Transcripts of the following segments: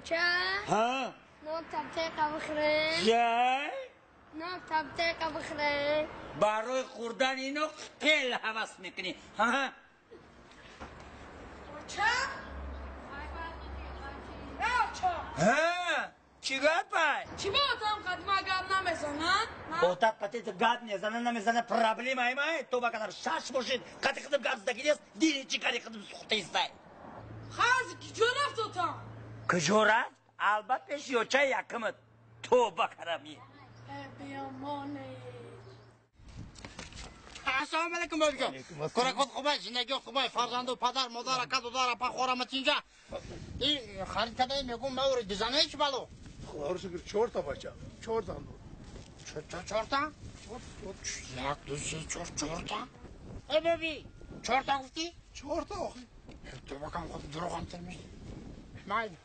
بچه ها نوک تبتیقه بخره جای نوک تبتیقه بخره برای خوردن اینو خیلی حوض میکنی ها بچه ها چی گپای چی با اتام قدیما گرد نمیزنن؟ اوتاق قطعی گاد میزنه نمیزنه پرابلم ای تو با کنار شش باشید قطعی خدم گرد زدگی نیست دیری چی کاری خدم سخته ایستای خازی کجا رفت اتام؟ کجا رفت؟ البته شیوچه یکمت تو بکرمی بیامانه السلام علیکم بابا کار خود خوبه زندگی خوبه فرزند و پدر مادر کد و داره پا خورمت اینجا این خرید کده میگم مورد بزنه چی بالو خدا رو شکر 4 تا بچه 4 تا چهار تا یک دو سه چهار تا ای بابی 4 تا گفتی 4 تا آخه تو بکن خود دروغ هم ترمی مایل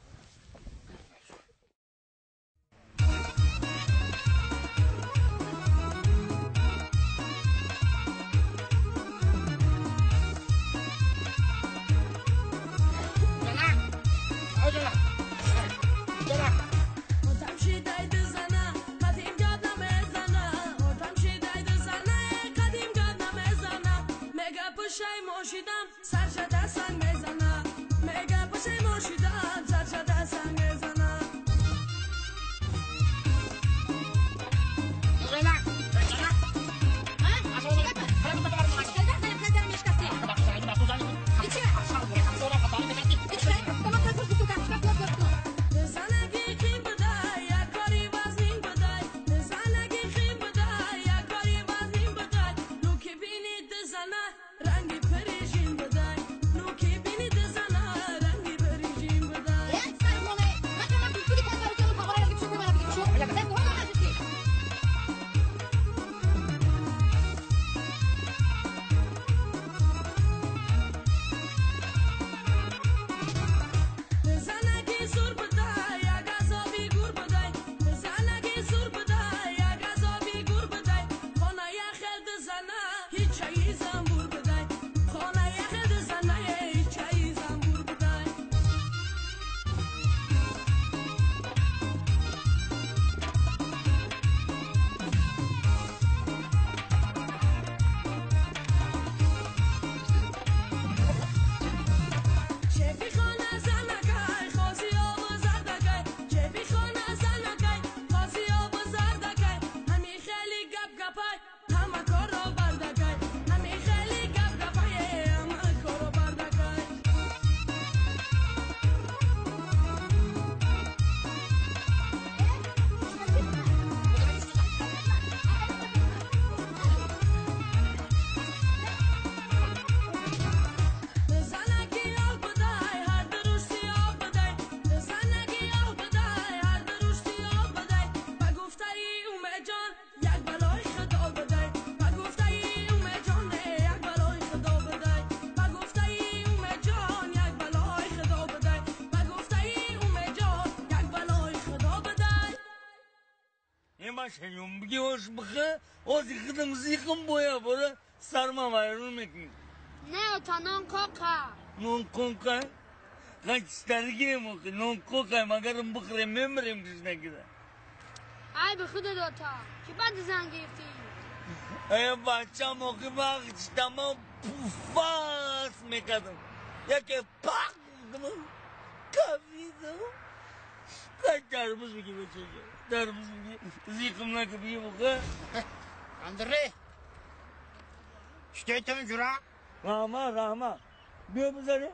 شنیم بگیوش بخه آزی خدم زیخم بایا برا سرما وایرون میکنی نه تا نان کوکا نون کوکا خیلی سترگی موقع نون کوکا مگرم بخره میمریم کش نگیره ای به خود دوتا که بعد زن گرفتی ای بچه موقع وقت تمام پوفاس میکردم یکی پاک بودم کافیدم خیلی درمز بگی بچه درمز بگی زیخم نکه بگی موقع اندره شتیتم جورا رحمه بیا بزنی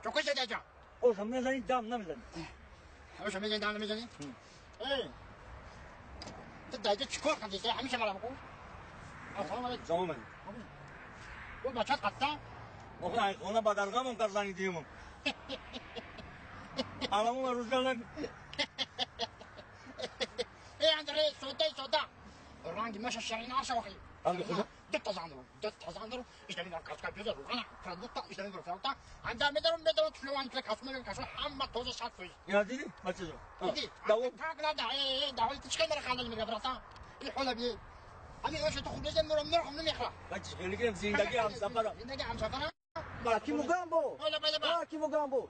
تو کجا دیجا اوشم نزنی دام نمیزنی اوشم میزنی دام نمیزنی ای تو دیجا چیکار کردی همیشه مرا بگو السلام علیکم زمان اون بچه‌ت قطع موقع ایخونه با درگاه کردنی دیمم علامو روزگار نکن ای اندره سودا رنگی ماشه شیرین آشوخی رنگی خوشا دت تزاندرو işlerin arkasına bir ruhana produkta işlerin ruhana anda medarım tülüvançla kasmıyor kasmıyor amma toza satıyor ya dedi maçı dedi takla da davul tişkenler kanal mı براسا الحوله بي انا ايش تخرج زي مرم نروح من يخرا kaç gelikem zindagi am safara زندگی هم سفره Aki Mugambo. Öyle böyle. Aki Mugambo.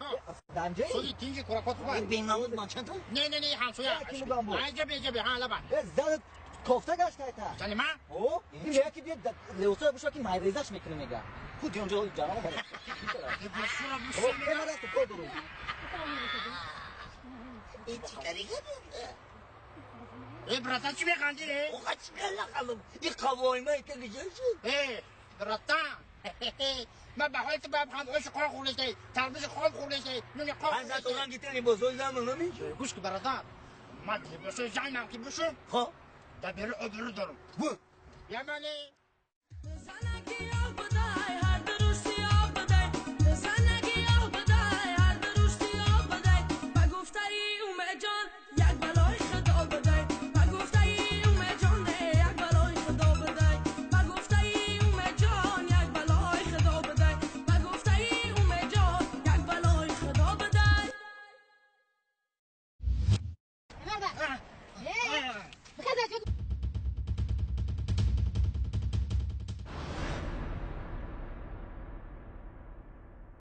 Dance. Soy tinci kurakot kubai. این بیناموز من چند تا؟ Ne hansuya. Aki Mugambo. Acaba ha laba. زد کوفته گشت تا. Salima. او این یکی بیاد لوسا بشو که مایریزش میکنه میگه. خود اونجا جانم بره. Şura bu او seni. اینا تو کد رو. این چی کاری کنه؟ Brata çibe kandire. او چی کلا خلم؟ این قوای ما ایت گجاش. Brata. ما بحالت باب خام ايش قرا خولتي تربيش قوم خولتي نوني قوم من زد اونم گیتنی بزرگ زمان نمیشه. گوش که برادر ما دیگه بشه جانم که بشه خب تا بره öbürü دارم بو. یمانی